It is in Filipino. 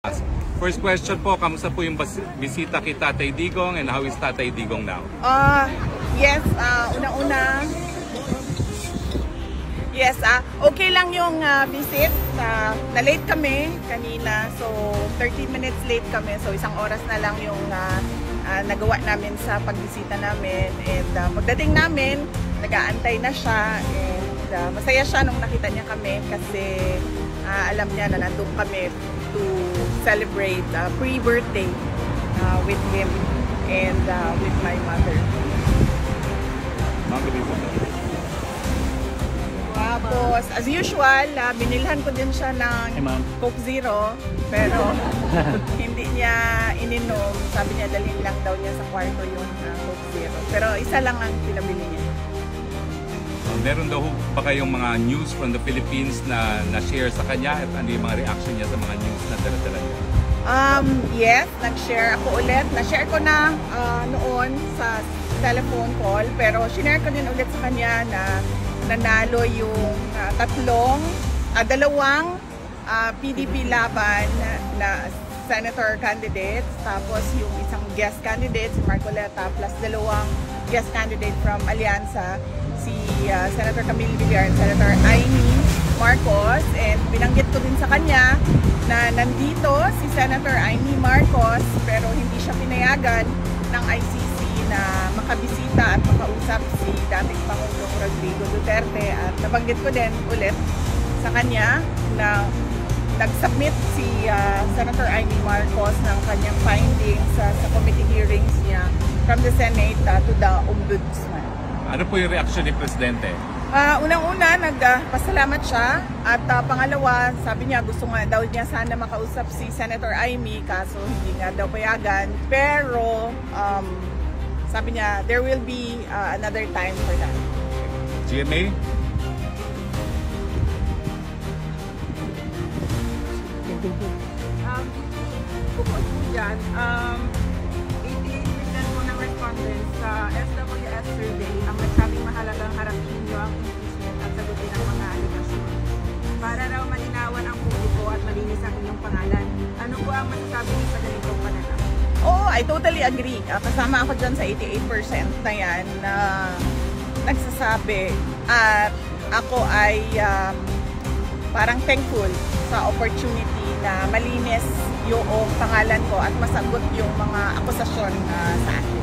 First question po, kamusta po yung bisita kay Tatay Digong and how is Tatay Digong now? Yes, una-una, yes, okay lang yung visit. Na-late kami kanina, so 30 minutes late kami. So isang oras na lang yung nagawa namin sa pagbisita namin. And pagdating namin, nag-aantay na siya. And masaya siya nung nakita niya kami kasi alam niya na nandun kami to celebrate pre-birthday with him and with my mother. Tapos, as usual, binilhan ko din siya ng Coke Zero, pero hindi niya ininom. Sabi niya, dalhin lang daw niya sa kwarto yung Coke Zero. Pero isa lang ang pinabili niya. Meron daw ba kayong mga news from the Philippines na na-share sa kanya at ano yung mga reaction niya sa mga news na dala-dala niya? Yes, nag-share ako ulit. Na-share ko na noon sa telephone call, pero shinare ko din ulit sa kanya na nanalo yung dalawang PDP laban na senator candidates, tapos yung isang guest candidate, si Marcoleta, plus dalawang guest candidate from Alianza, si Senator Camille Villar and Senator Amy Marcos. And binanggit ko din sa kanya na nandito si Senator Amy Marcos pero hindi siya pinayagan ng ICC na makabisita at makausap si dating Pangulong Rodrigo Duterte. At nabanggit ko din ulit sa kanya na nag-submit si Senator Amy Marcos ng kanyang findings sa committee hearings niya from the Senate to the Ombudsman. Ano po yung reaction ni Presidente? Unang-una, nagpasalamat siya. At pangalawa, sabi niya gusto nga daw niya sana makausap si Senator Amy, kaso hindi nga daw payagan. Pero sabi niya, there will be another time for that. GMA? Bukod po dyan, 88% po ng respondents sa SWS survey ang nagsabing mahalagang harapin nyo ang impeachment at sagutin ang mga aligasyon. Para raw malinawan ang publiko at malinis ang inyong pangalan. Ano po ang masasabi niyo sa ganitong pananaw? Oh, I totally agree. Kasama ako dyan sa 88% na yan na nagsasabi. At ako ay parang thankful sa opportunity na malinis yung pangalan ko at masagot yung mga akusasyon sa akin.